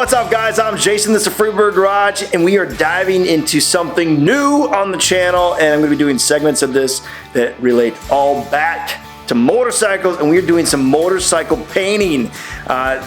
What's up, guys? I'm Jason, this is Freebird Garage, and we are diving into something new on the channel, and I'm going to be doing segments of this that relate all back to motorcycles, and we're doing some motorcycle painting.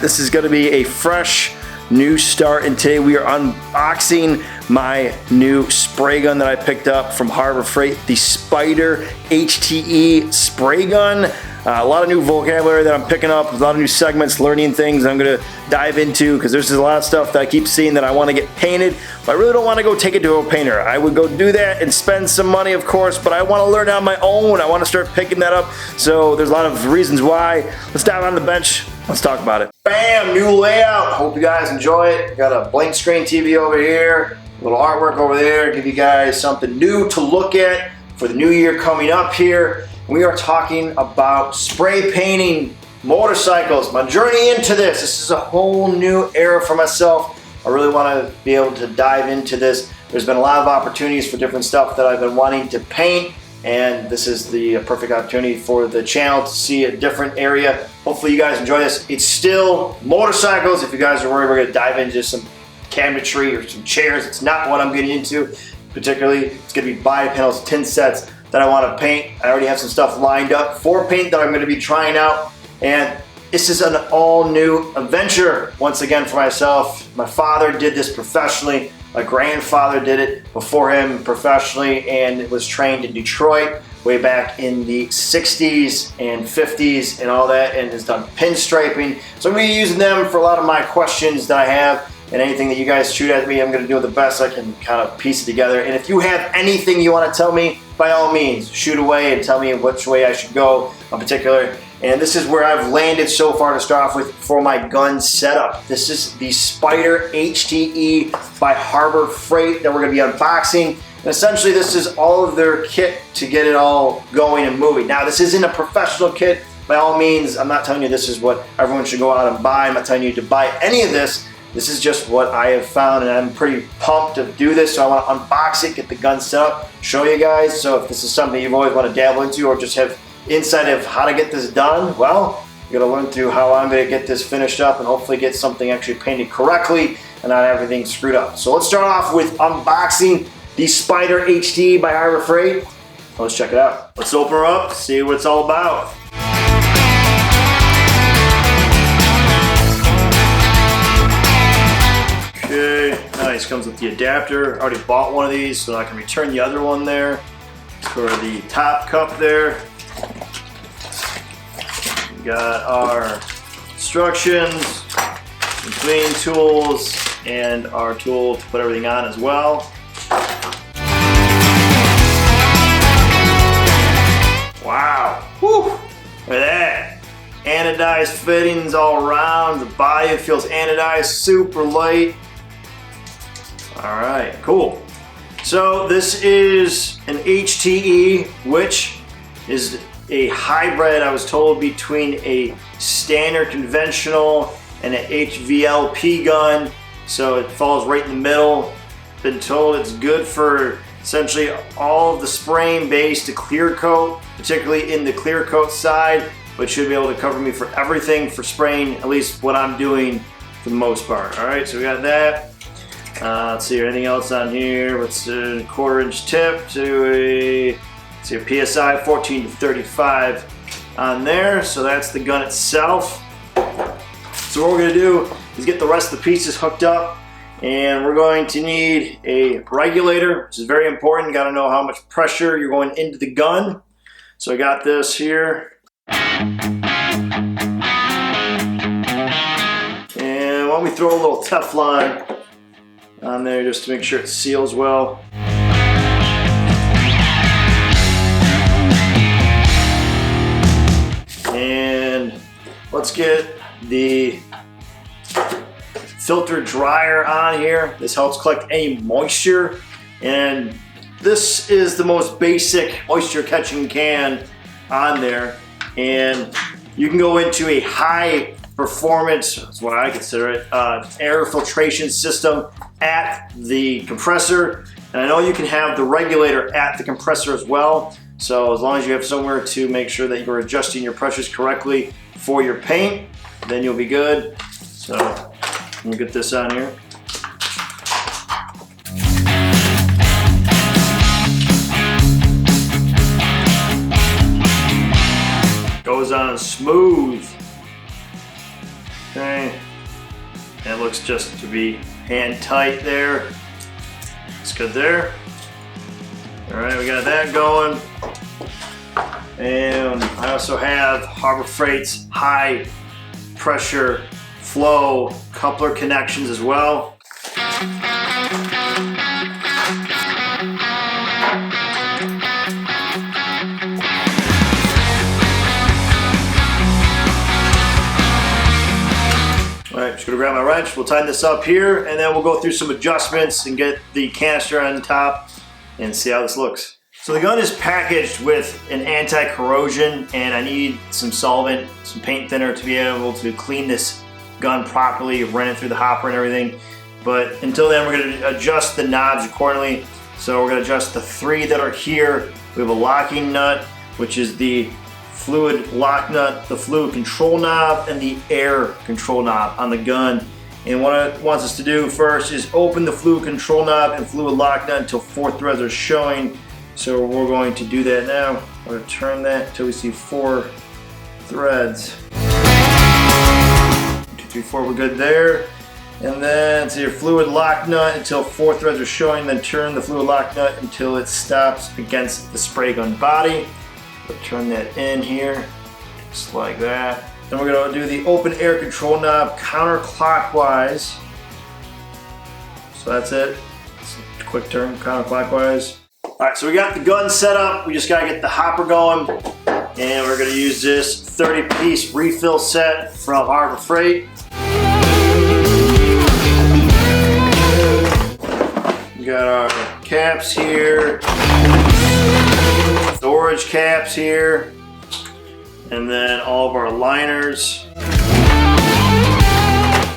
This is going to be a fresh new start, and today we are unboxing my new spray gun that I picked up from Harbor Freight, the Spider HTE spray gun. A lot of new vocabulary that I'm picking up, a lot of new segments, learning things I'm going to dive into, because there's just a lot of stuff that I keep seeing that I want to get painted, but I really don't want to go take it to a painter. I would go do that and spend some money, of course, but I want to learn on my own. I want to start picking that up, so there's a lot of reasons why. Let's dive on the bench. Let's talk about it. Bam! New layout. Hope you guys enjoy it. Got a blank screen TV over here, a little artwork over there, give you guys something new to look at for the new year coming up here. We are talking about spray painting motorcycles. My journey into this. This is a whole new era for myself. I really want to be able to dive into this. There's been a lot of opportunities for different stuff that I've been wanting to paint, and this is the perfect opportunity for the channel to see a different area. Hopefully you guys enjoy this. It's still motorcycles. If you guys are worried, we're going to dive into some cabinetry or some chairs. It's not what I'm getting into particularly. It's going to be body panels, tin sets that I want to paint. I already have some stuff lined up for paint that I'm going to be trying out, and this is an all new adventure once again for myself. My father did this professionally. My grandfather did it before him professionally, and was trained in Detroit way back in the 60s and 50s and all that, and has done pinstriping. So I'm going to be using them for a lot of my questions that I have, and anything that you guys shoot at me, I'm going to do the best I can kind of piece it together. And if you have anything you want to tell me, by all means, shoot away and tell me which way I should go in particular. And this is where I've landed so far to start off with for my gun setup. This is the Spider HTE by Harbor Freight that we're going to be unboxing. And essentially this is all of their kit to get it all going and moving. Now this isn't a professional kit. By all means, I'm not telling you this is what everyone should go out and buy. I'm not telling you to buy any of this. This is just what I have found, and I'm pretty pumped to do this. So I want to unbox it, get the gun set up, show you guys. So if this is something you've always want to dabble into, or just have insight of how to get this done, well, you're going to learn through how I'm going to get this finished up and hopefully get something actually painted correctly and not everything screwed up. So let's start off with unboxing the Spider HTE by Harbor Freight. Let's check it out. Let's open her up, see what it's all about. Okay, nice. Comes with the adapter. I already bought one of these, so I can return the other one there for the top cup there. We got our instructions, some cleaning tools, and our tool to put everything on as well. Wow, whew, look at that. Anodized fittings all around. The body feels anodized, super light. All right, cool. So this is an HTE, which is a hybrid, I was told, between a standard conventional and an HVLP gun. So it falls right in the middle. Been told it's good for essentially all of the spraying base to clear coat, particularly in the clear coat side, but should be able to cover me for everything for spraying, at least what I'm doing for the most part. All right, so we got that. Let's see, anything else on here? What's a 1/4 inch tip to a PSI 14 to 35 on there. So that's the gun itself. So what we're going to do is get the rest of the pieces hooked up, and we're going to need a regulator, which is very important. You got to know how much pressure you're going into the gun. So I got this here. And why don't we throw a little Teflon on there just to make sure it seals well. And let's get the filter dryer on here. This helps collect any moisture, and this is the most basic moisture catching can on there, and you can go into a high performance, that's what I consider it, air filtration system at the compressor. And I know you can have the regulator at the compressor as well. So as long as you have somewhere to make sure that you're adjusting your pressures correctly for your paint, then you'll be good. So We'll get this on here. Goes on smooth. Okay. And it looks just to be hand tight there. It's good there. Alright, we got that going. And I also have Harbor Freight's high pressure flow coupler connections as well. Alright, just gonna grab my wrench, we'll tighten this up here, and then we'll go through some adjustments and get the canister on top and see how this looks. So the gun is packaged with an anti-corrosion, and I need some solvent, some paint thinner to be able to clean this gun properly, run it through the hopper and everything. But until then, we're going to adjust the knobs accordingly. So we're going to adjust the 3 that are here. We have a locking nut, which is the fluid lock nut, the fluid control knob, and the air control knob on the gun. And what it wants us to do first is open the fluid control knob and fluid lock nut until 4 threads are showing. So we're going to do that now. We're going to turn that until we see 4 threads. 1, 2, 3, 4, we're good there. And then to your fluid lock nut until 4 threads are showing, then turn the fluid lock nut until it stops against the spray gun body. We'll turn that in here, just like that. Then we're going to do the open air control knob counterclockwise. So that's it. It's a quick turn counterclockwise. Alright, so we got the gun set up. We just got to get the hopper going. And we're going to use this 30-piece refill set from Harbor Freight. We got our caps here, storage caps here, and then all of our liners.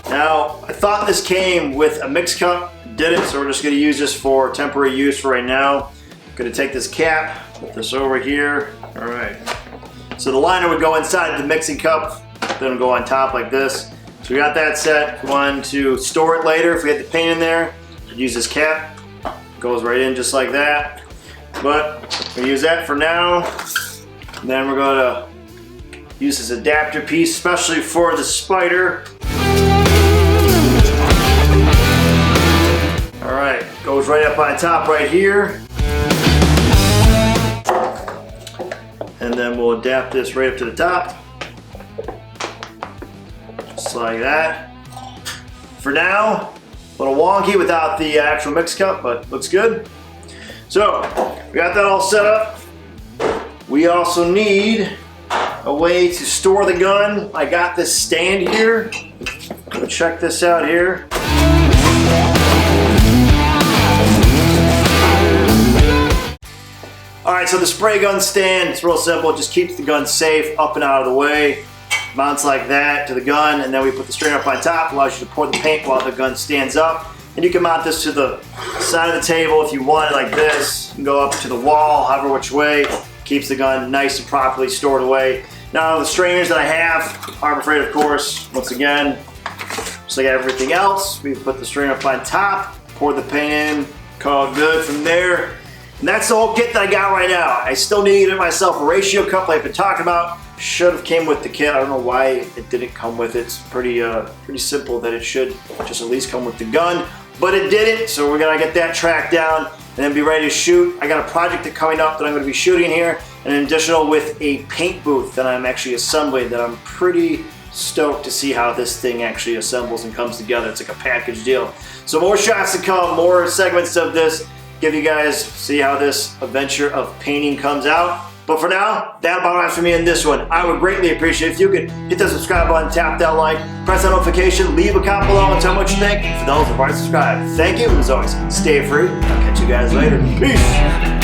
Now, I thought this came with a mix cup. It didn't, so we're just going to use this for temporary use for right now. I'm going to take this cap, put this over here. All right. So the liner would go inside the mixing cup, then it'll go on top like this. So we got that set. If we wanted to store it later, if we had the paint in there, we'd use this cap. Goes right in just like that. But we use that for now. And then we're going to use this adapter piece, especially for the Spider. All right, goes right up on top right here. And then we'll adapt this right up to the top. Just like that. For now, a little wonky without the actual mix cup, but looks good. So, we got that all set up. We also need a way to store the gun. I got this stand here. Go check this out here. Alright, so the spray gun stand, it's real simple. It just keeps the gun safe, up and out of the way. Mounts like that to the gun, and then we put the strainer up on top. Allows you to pour the paint while the gun stands up. And you can mount this to the side of the table if you want it like this. You can go up to the wall, however which way. Keeps the gun nice and properly stored away. Now the strainers that I have, Harbor Freight of course, once again, just like everything else, we put the strainer up on top, pour the paint in, call it good from there. And that's the whole kit that I got right now. I still need to get myself a ratio cup like I've been talking about. Should have came with the kit. I don't know why it didn't come with it. It's pretty simple that it should just at least come with the gun. But it didn't, so we're gonna get that tracked down and then be ready to shoot. I got a project coming up that I'm gonna be shooting here, and an additional with a paint booth that I'm actually assembling that I'm pretty stoked to see how this thing actually assembles and comes together. It's like a package deal. So more shots to come, more segments of this. Give you guys, see how this adventure of painting comes out. But for now, that about it for me in this one. I would greatly appreciate if you could hit that subscribe button, tap that like, press that notification, leave a comment below and tell me what you think. For those who have already subscribed, thank you. And as always, stay free. I'll catch you guys later. Peace.